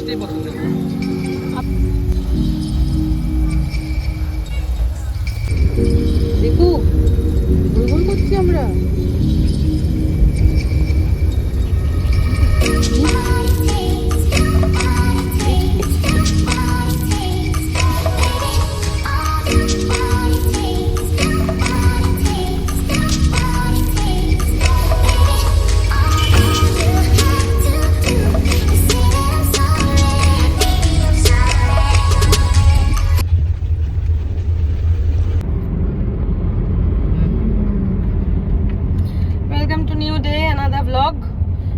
এটাই পছন্দ। দেখো গোল গোল করছি আমরা। Welcome to new day, another blog.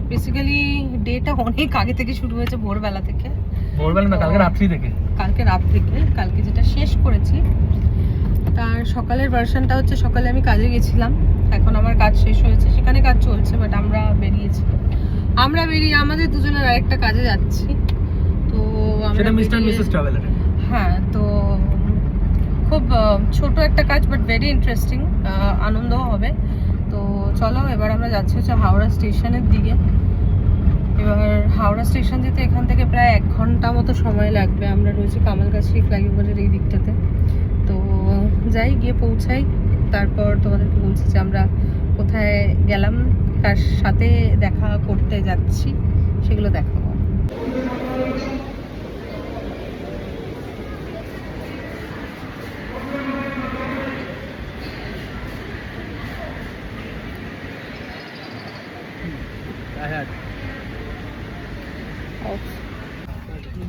Basically data অনেক আগে থেকে শুরু হয়েছে, ভোরবেলা থেকে। ভোরবেলা না, কালকে রাত্রি থেকে। কালকে রাত থেকে, কালকে যেটা শেষ করেছি তার সকালের ভার্সনটা হচ্ছে সকালে আমি কাজে গেছিলাম, এখন আমার কাজ শেষ হয়েছে, সেখানে কাজ চলছে, বাট আমরা বেরিয়ে আমাদের দুজনের আরেকটা কাজে যাচ্ছি। তো সেটা মিস্টার মিসেস ট্রাভেলার। হ্যাঁ, তো খুব ছোট একটা কাজ, বাট ভেরি ইন্টারেস্টিং, আনন্দ হবে। তো চলো, এবার আমরা যাচ্ছি হচ্ছে হাওড়া স্টেশনের দিকে। এবার হাওড়া স্টেশন যেতে এখান থেকে প্রায় 1 ঘন্টা মতো সময় লাগবে। আমরা রয়েছি কামালগাছি ফ্লাইওভারের এই দিকটাতে। তো যাই, গিয়ে পৌঁছাই, তারপর তোমাদেরকে বলছি যে আমরা কোথায় গেলাম, কার সাথে দেখা করতে যাচ্ছি, সেগুলো দেখাবো।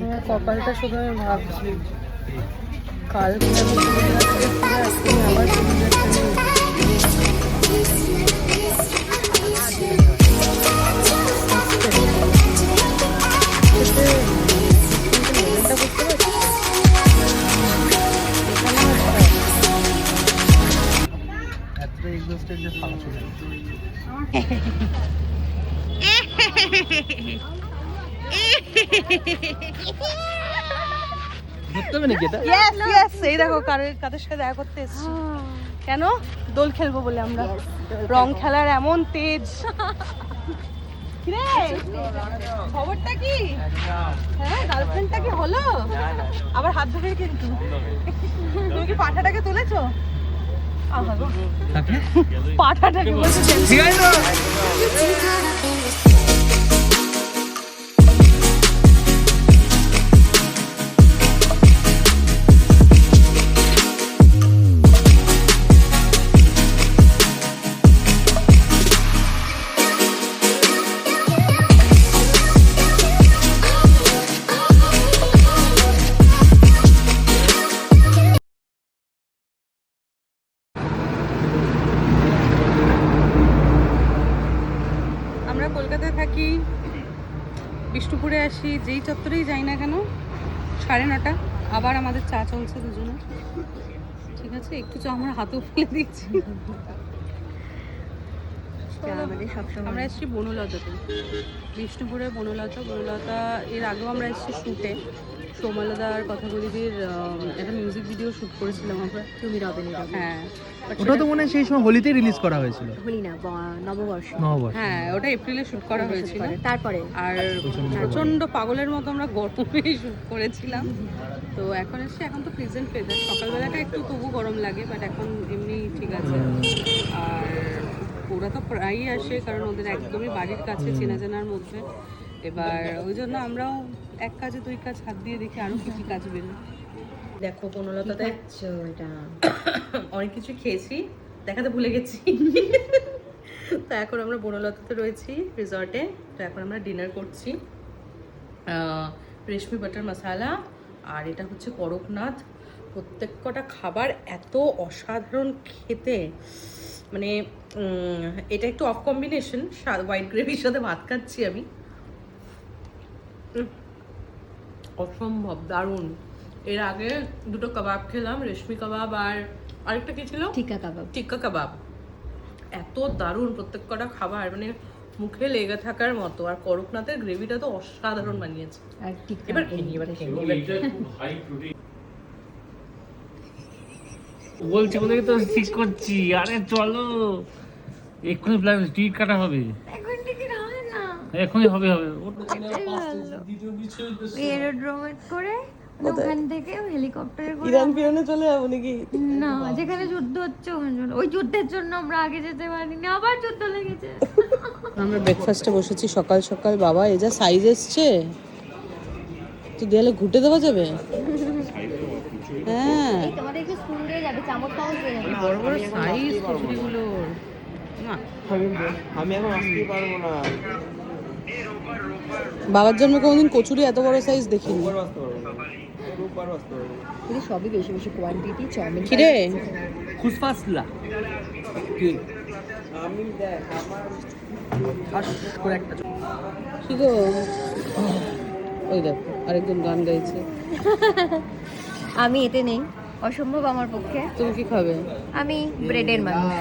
আমার কপালটা শুধু আমি ভাবছি, কালকে আমি আবার এই দেখো কাদের সাথে দেখা করতে এসেছি। কেন? দোল খেলবো বলে আমরা। রং খেলার এমন তেজ। কিরে, খবরটা কি? হ্যাঁ, গার্লফ্রেন্ডটা কি হলো? আবার হাত ধরে কিন্তু। তুমি কি পাঠাটাকে তুলেছো? পাঠাটাকে বলছো ঠিক আছে তো। আমরা কলকাতায় থাকি, বিষ্ণুপুরে আসি, যেই চত্বরেই যাই না কেন 9:30 আবার আমাদের চা চলছে দুজনে। ঠিক আছে, একটু চা আমরা হাতেও ফেলে দিচ্ছি। আমরা এসেছি বনলতাতে, বিষ্ণুপুরে বনলতা। এর আগেও আমরা এসেছি শ্যুটে, সৌমালদার কথাগুলির একটা মিউজিক ভিডিও শ্যুট করেছিলাম আমরা। তুমি রবেনি। হ্যাঁ, ওটা তো মনে হয় সেই সময় হোলিতে রিলিজ করা হয়েছিল। হোলি না, নববর্ষ। হ্যাঁ, ওটা এপ্রিলে শ্যুট করা হয়েছিল। তারপরে আর প্রচন্ড পাগলের মতো আমরা গরমে শ্যুট করেছিলাম। তো এখন এখন তো প্রেজেন্ট ওয়েদার, সকালবেলাটা একটু তবু গরম লাগে, বাট এখন এমনি ঠিক আছে। আর ওরা তো প্রায়ই আসে, কারণ ওদের একদমই বাড়ির কাছে, চেনা জানার মধ্যে। এবার ওই জন্য আমরাও এক কাজে 2 কাজ হাত দিয়ে দেখি আরও কী কী কাজ বেরোয়। দেখো বনলতাতে এটা অনেক কিছু খেয়েছি, দেখাতে ভুলে গেছি। তো এখন আমরা বনলতাতে রয়েছি রিসর্টে। তো এখন আমরা ডিনার করছি, রেশমি বাটার মশালা, আর এটা হচ্ছে করকনাথ। প্রত্যেক কটা খাবার এত অসাধারণ খেতে, মানে এটা একটু অফ কম্বিনেশন, হোয়াইট গ্রেভির সাথে ভাত খাচ্ছি আমি, অসম্ভব দারুণ। এর আগে 2টো কাবাব খেলাম, রেশমি কাবাব আর আরেকটা কি ছিল, টিক্কা কাবাব। এত দারুণ প্রত্যেক কটা খাবার, মানে মুখে লেগে থাকার মতো। আর করকনাথের গ্রেভিটা তো অসাধারণ বানিয়েছে। এবার বলছি ওদেরকে তো ঠিক করছি। আরে চলো, এক্ষুনি প্ল্যান টিকিট কাটা হবে। এখনই হবে এরোড্রোমেট করে ওখান থেকে হেলিকপ্টারে করে ইরান ফিরানে চলে যাবো নাকি? না, যেখানে যুদ্ধ হচ্ছে ওখানে চলে। ওই যুদ্ধের জন্য আমরা আগে যেতে পারিনি, আবার যুদ্ধ লেগেছে। আমরা ব্রেকফাস্টে বসেছি সকাল সকাল। বাবা এই যা সাইজ এসছে, তো দেয়ালে ঘুটে দেওয়া যাবে। হ্যাঁ, তোমাদের একটু স্পুন দিয়ে যাবে, চামচ চামচ দিয়ে যাবে। বড় বড় সাইজ কচুরিগুলোর। না, আমি এখন আসতে পারবো না। বাবার জন্য কোনোদিন কচুরি এত বড় সাইজ দেখিনি। কিন্তু সবই বেশি বেশি কোয়ান্টিটি চাউমিন। কিরে খুসফাসলা আমি দেখ আমার ফাঁস করে একটা কি গো, ওই দেখো আরেকজন গান গাইছে। আমি এতে নেই, অসম্ভব আমার পক্ষে। তুমি কি খাবে? আমি ব্রেডের মানুষ,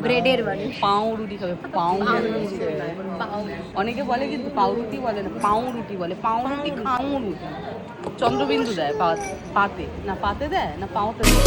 ব্রেডের মানুষ। পাউরুটি খাবে? পাউরুটি। অনেকে বলে কিন্তু পাউরুটি বলে না, পাউরুটি বলে। পাউরুটি খাউরুটি। চন্দ্রবিন্দু দেয় পাতে, না পাতে দেয় না পাউতে দেয়।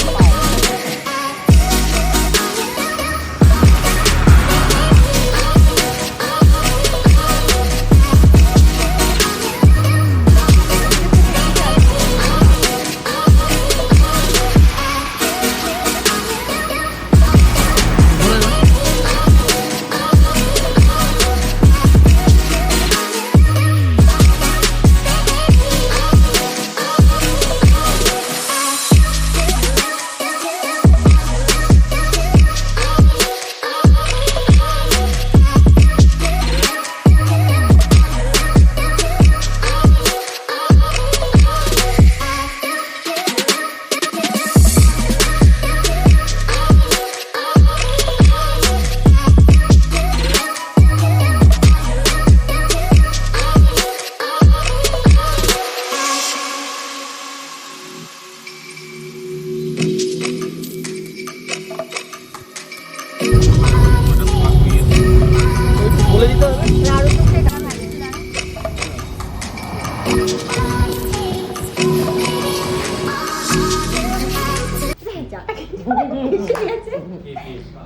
বলে দিতে হবে।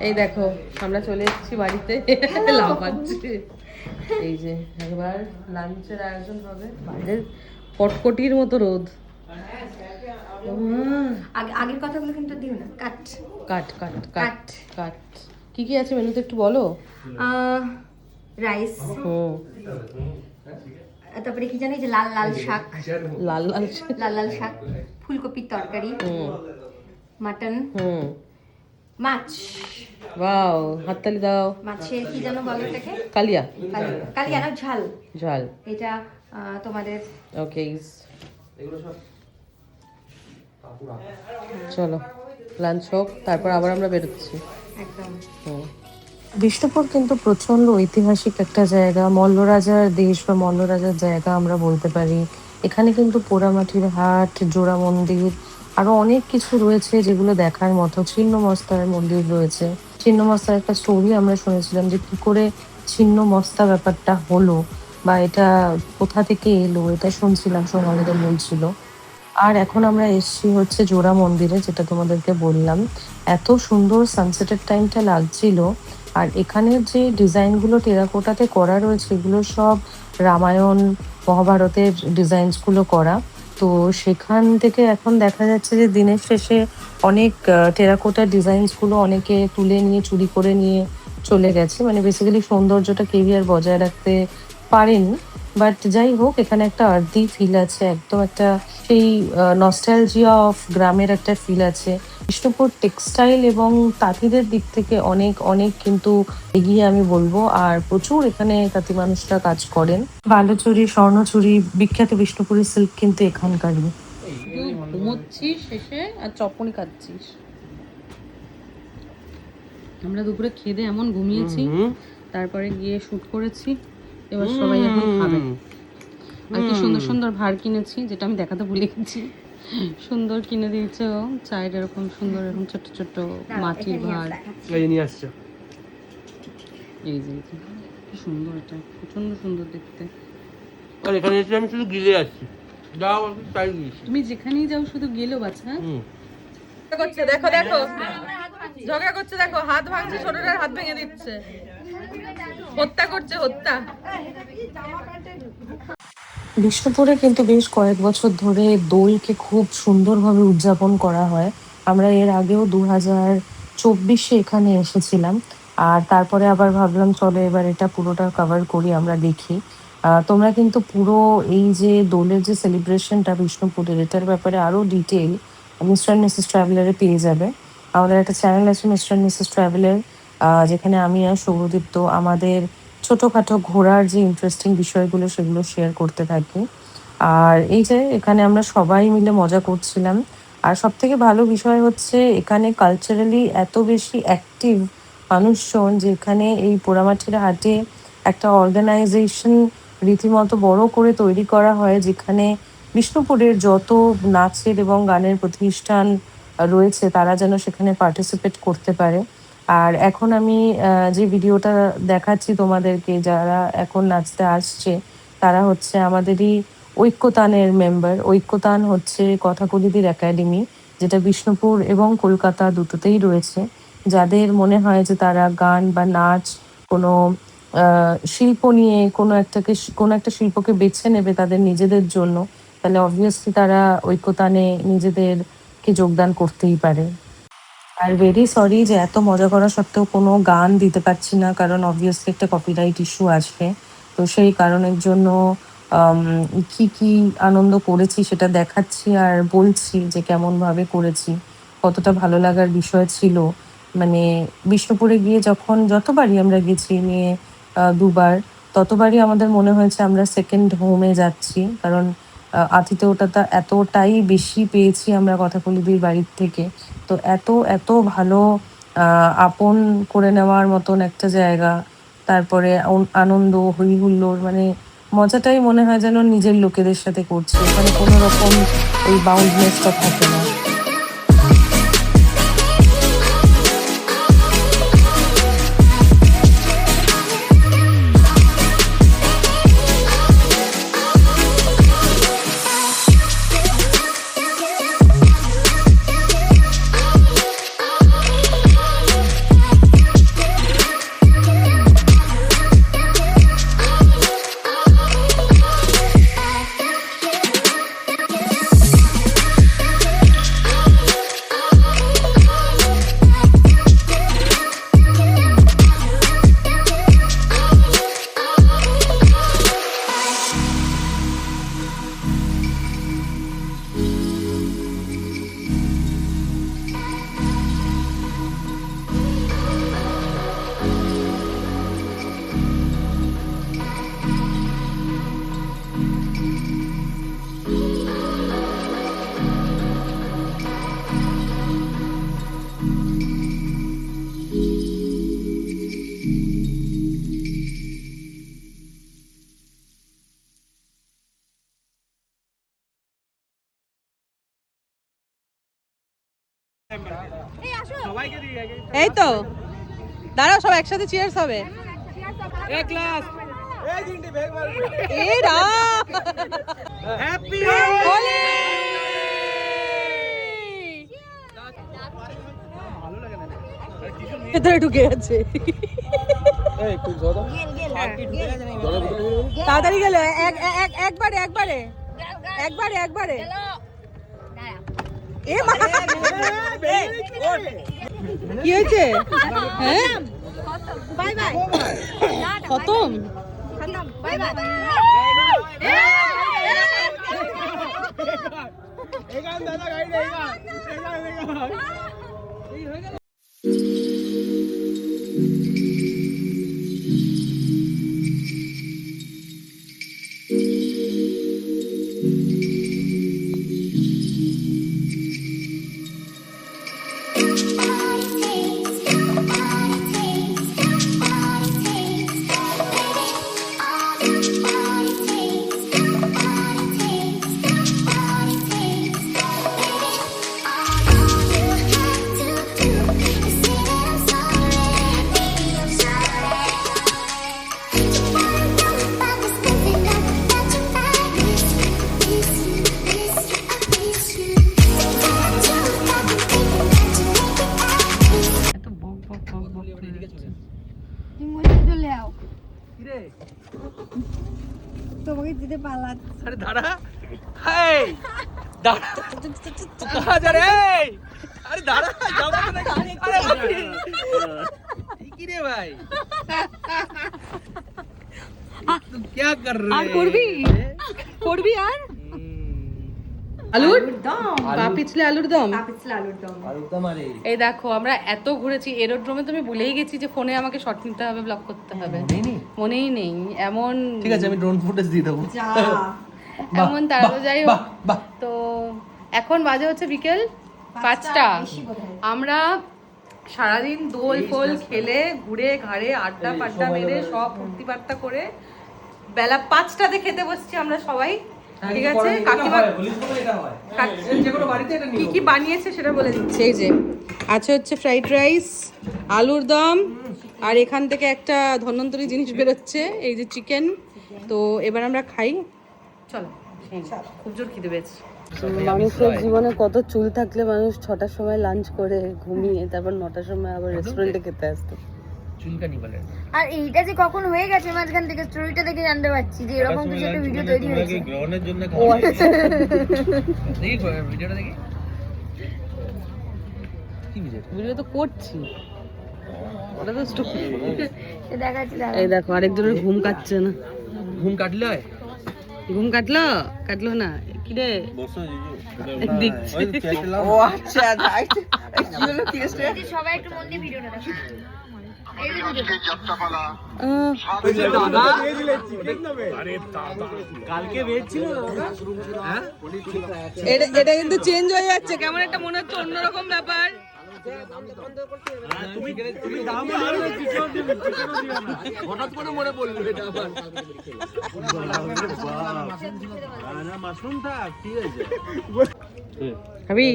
এই দেখো আমরা চলে এসেছি বাড়িতে। লাফাচ্ছে। এই যে একবার লাঞ্চের আয়োজন হবে। বাইরে কটকটির মতো রোদ। আগের কথাগুলো কিন্তু দিও না, কাট কাট কাট কাট কাট। কি কি আছে মেনুতে একটু বলো। রাইস, হুম, তারপরে কি জানি যে লাল লাল শাক, লাল লাল লাল লাল শাক, ফুলকপির তরকারি, হুম মাটন, হুম। মাছ। ওয়াও, হাততালি দাও। মাছের কি যেন বলো এটাকে? কালিয়া। কালিয়া না, ঝাল। ঝাল। এটা তোমাদের ওকে, চলো লাঞ্চ হোক, তারপর আবার আমরা বেরোচ্ছি। একদম। বিষ্ণুপুর কিন্তু প্রচন্ড ঐতিহাসিক একটা জায়গা, মল্লরাজার দেশ বা মল্লরাজার জায়গা আমরা বলতে পারি। এখানে কিন্তু পোড়ামাটির হাট, জোড়া মন্দির, আরো অনেক কিছু রয়েছে যেগুলো দেখার মতো। ছিন্নমস্তার মন্দির রয়েছে। ছিন্নমস্তার একটা স্টোরি আমরা শুনেছিলাম যে কি করে ছিন্নমস্তা ব্যাপারটা হলো বা এটা কোথা থেকে এলো, এটা শুনছিলাম, সোনালীদের বলছিল। আর এখন আমরা এসেছি হচ্ছে জোড়া মন্দিরে, যেটা তোমাদেরকে বললাম। এত সুন্দর সানসেটের টাইমটা লাগছিল। আর এখানের যে ডিজাইনগুলো টেরাকোটাতে করা রয়েছে, এগুলো সব রামায়ণ মহাভারতের ডিজাইনসগুলো করা। তো সেখান থেকে এখন দেখা যাচ্ছে যে দিনের শেষে অনেক টেরাকোটার ডিজাইনসগুলো অনেকে তুলে নিয়ে চুরি করে নিয়ে চলে গেছে। মানে বেসিক্যালি সৌন্দর্যটা কেউই আর বজায় রাখতে পারেনি। বাট যাই হোক, এখানে একটা আর্দি ফিল আছে, একদম একটা সেই নস্টালজিয়া অফ গ্রামের একটা ফিল আছে। বিষ্ণুপুর টেক্সটাইল এবং তাঁতিদের দিক থেকে অনেক অনেক কিন্তু এগিয়ে আমি বলবো। আর প্রচুর এখানে তাঁতি মানুষরা কাজ করেন। বালুচুরি, স্বর্ণচুরি, বিখ্যাত বিষ্ণুপুরি সিল্ক কিন্তু এখানকারই। ঘুমোচ্ছিস শেষে আর চপনি খাচ্ছিস। আমরা দুপুরে খেদে এমন ঘুমিয়েছি, তারপরে গিয়ে শুট করেছি। এবার সবাই এখন খাবে। আর কি সুন্দর সুন্দর ভার কিনেছি, যেটা আমি দেখাতে ভুলে গেছি। সুন্দর কিনে দিয়েছে ও, চায়ের এরকম সুন্দর এরকম ছোট্ট ছোট্ট মাটির ভার। এই নিয়ে আসছে। এই যে কি সুন্দর, এটা প্রচন্ড সুন্দর দেখতে। আর এখানে এসে আমি শুধু গিলে আসছি, যাও তাই দিয়েছি। তুমি যেখানেই যাও শুধু গেলো বাচ্চা। করছে দেখো দেখো, ঝগড়া করছে দেখো, হাত ভাঙছে, ছোটটার হাত ভেঙে দিচ্ছে। হত্যা করছে হত্যা। বিষ্ণুপুরে কিন্তু বেশ কয়েক বছর ধরে দোলকে খুব সুন্দরভাবে উদযাপন করা হয়। আমরা এর আগেও 2024-এ এখানে এসেছিলাম, আর তারপরে আবার ভাবলাম চলো এবার এটা পুরোটা কভার করি, আমরা দেখি। তোমরা কিন্তু পুরো এই যে দোলের যে সেলিব্রেশনটা বিষ্ণুপুরের, এটার ব্যাপারে আরো ডিটেল মিস্টার অ্যান্ড মিসেস ট্রাভেলারে পেয়ে যাবে। আমাদের একটা চ্যানেল আছে মিস্টার অ্যান্ড মিসেস ট্রাভেলার, যেখানে আমি আর সৌরদীপ্ত আমাদের ছোটোখাটো ঘোরার যে ইন্টারেস্টিং বিষয়গুলো সেগুলো শেয়ার করতে থাকি। আর এই যে এখানে আমরা সবাই মিলে মজা করছিলাম। আর সব থেকে ভালো বিষয় হচ্ছে এখানে কালচারালি এত বেশি অ্যাক্টিভ মানুষজন, যে এখানে এই পোড়ামাটির হাটে একটা অর্গানাইজেশন রীতিমতো বড় করে তৈরি করা হয়, যেখানে বিষ্ণুপুরের যত নাচের এবং গানের প্রতিষ্ঠান রয়েছে তারা যেন সেখানে পার্টিসিপেট করতে পারে। আর এখন আমি যে ভিডিওটা দেখাচ্ছি তোমাদেরকে, যারা এখন নাচতে আসছে তারা হচ্ছে আমাদেরই ঐক্যতানের মেম্বার। ঐক্যতান হচ্ছে কথাকলিদের একাডেমি, যেটা বিষ্ণুপুর এবং কলকাতা দুটোতেই রয়েছে। যাদের মনে হয় যে তারা গান বা নাচ, কোনো শিল্প নিয়ে কোনো একটা শিল্পকে বেছে নেবে তাদের নিজেদের জন্য, তাহলে অবভিয়াসলি তারা ঐক্যতানে নিজেদেরকে যোগদান করতেই পারে। আর ভেরি সরি যে এত মজা করা সত্ত্বেও কোনো গান দিতে পারছি না, কারণ অবভিয়াসলি একটা কপিরাইট ইস্যু আসবে। তো সেই কারণের জন্য কি আনন্দ করেছি সেটা দেখাচ্ছি আর বলছি যে কেমনভাবে করেছি, কতটা ভালো লাগার বিষয় ছিল। মানে বিষ্ণুপুরে গিয়ে যতবারই আমরা গেছি, নিয়ে 2বার, ততবারই আমাদের মনে হয়েছে আমরা সেকেন্ড হোমে যাচ্ছি। কারণ আতিথেয়তাটা এতটাই বেশি পেয়েছি আমরা কথাকলিদির বাড়ির থেকে। তো এত ভালো আপন করে নেওয়ার মতন একটা জায়গা, তারপরে আনন্দ হই হুল্লোড়, মানে মজাটাই মনে হয় যেন নিজের লোকেদের সাথে করছি। এখানে কোনো রকম ওই বাউন্ডনেসটা থাকে না। এই তো দাঁড়াও, সব একসাথে চিয়ার্স হবে। এক গ্লাস এই রাম, হ্যাপি হোলি। ভেতরে ঢুকে গেছে, তাড়াতাড়ি গেলে একবারে এ মা, কি হয়েছে? হ্যাঁ বাই বাই, খতম। Bye bye. আমাকে দিতে পালাচ্ছে। अरे दादा हाय दादा तू कहाँ जा रहे है अरे दादा जाओ मत अरे ठीक ही रे भाई तू क्या कर रहे আর করবি করবি আর আলুর দম পা পিছলে আলুর দম একদম আরে এই দেখো আমরা এত ঘুরেছি এরোড্রোমে, তুমি ভুলেই গেছি যে ফোনে আমাকে শট নিতে হবে, ব্লগ করতে হবে, মনেই নেই এমন। ঠিক আছে আমি ড্রোন ফুটেজ দিয়ে দেবো এমন তারও যাই হোক। তো এখন বাজে হচ্ছে বিকেল 5টা। আমরা সারাদিন দোল ফোল খেলে ঘুরে ঘাড়ে আড্ডা পাড্ডা মেরে সব ফুর্তি ফার্তা করে বেলা 5টাতে খেতে বসছি আমরা সবাই। ঠিক আছে, কাকিমা কি কি বানিয়েছে সেটা বলে দিচ্ছে। এই যে আছে হচ্ছে ফ্রাইড রাইস, আলুর দম, আর এখান থেকে একটা ধন্বন্তরী জিনিস বেরোচ্ছে, এই যে চিকেন। তো এবার আমরা খাই, চলো। খুব জোর খিদে পেয়েছে। মানুষের জীবনে কত চুল থাকলে মানুষ 6টার সময় লাঞ্চ করে ঘুমিয়ে তারপর 9টার সময় আবার রেস্টুরেন্টে খেতে আসতো। চুলকানি বলে আর এইটা যে কখন হয়ে গেছে মাঝখান থেকে স্টোরিটা দেখে জানতে পারছি যে এরকম কিছু একটা ভিডিও তৈরি হয়েছে। গ্রহণের জন্য দেখি ভিডিওটা দেখি কি ভিডিও তো করছি, ওটা তো স্টপ। দেখাচ্ছি এই দেখো আরেকজনের ঘুম কাটছে না। ঘুম কাটলে হয় ঘুম কাটলো না কি রে দেখছি। ও আচ্ছা কি হলো টেস্ট সবাই একটু মন দিয়ে ভিডিওটা দেখো। এই যে ভিডিও এটা কিন্তু চেঞ্জ হয়ে যাচ্ছে, কেমন একটা মনে হচ্ছে অন্যরকম ব্যাপার। হঠাৎ করে মনে পড়লো এটা আবার মাশরুমটা ঠিক আছে খাবি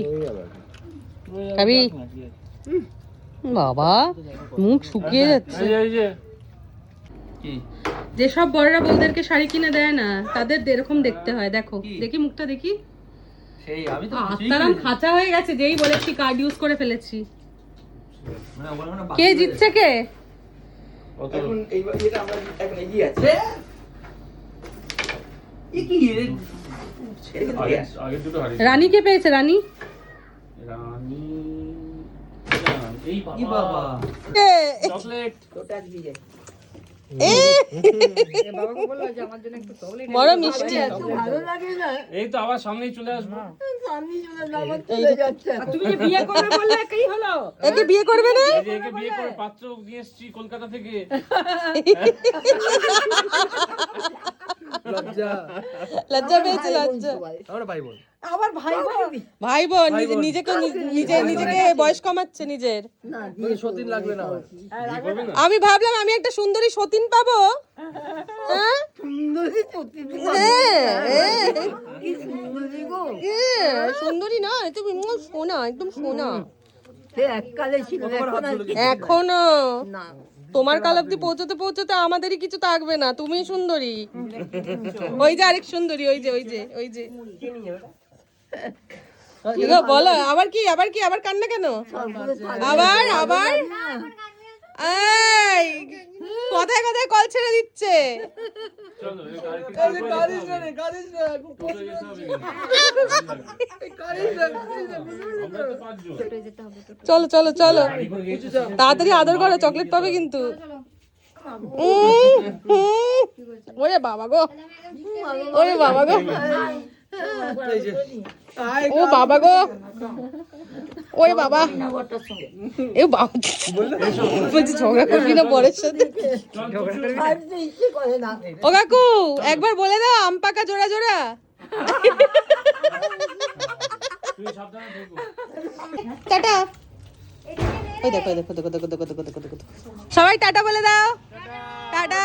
বাবা মুখ শুকিয়ে যাচ্ছে। যেসব বড়রা বউদেরকে শাড়ি কিনে দেয় না তাদের এরকম দেখতে হয়। দেখো দেখি মুখটা দেখি, সেই আমি তো আত্মারাম খাঁচা হয়ে গেছে যেই বলেছি কার্ড ইউজ করে ফেলেছি। কে জিতছে কে? এখন এটা আমরা এখন এগিয়ে আছে কি রানী কে পেয়েছে? রানী কি বাবা চকলেট বড় মিষ্টি। এই তো আবার সামনেই চলে আসবো। তুমি যে বিয়ে করবে বললে কি হলো? একে বিয়ে করবে না? এই যে একে বিয়ে করে পাত্র নিয়ে এসেছি কলকাতা থেকে। লজ্জা পেয়েছে, লজ্জা। আমরা ভাই বোন ভাই বোন নিজেকে নিজেকে বয়স কমাচ্ছে নিজের। সতীন লাগবে না আমি ভাবলাম আমি একটা সুন্দরী সতীন পাবো। হ্যাঁ? সুন্দরী না, তুমি সোনা, একদম সোনা। এখনো তোমার কাল অব্দি পৌঁছতে পৌঁছতে আমাদেরই কিছু থাকবে না, তুমি সুন্দরী। ওই যে আরেক সুন্দরী, ওই যে কি গো বলো, আবার কি আবার কান্না কেন? আবার এই কথায় কথায় কল ছেড়ে দিচ্ছে। চলো তাড়াতাড়ি আদর করো, চকলেট পাবে কিন্তু। ওরে বাবা গো ও বাবা গো ওরে বাবা এ বাবা বলছি ঝগড়া করবি না বরের সাথে? ও কাকু একবার বলে দাও আম পাকা জোড়া জোড়া। টাটা। ওই দেখো সবাই টাটা বলে দাও। টাটা।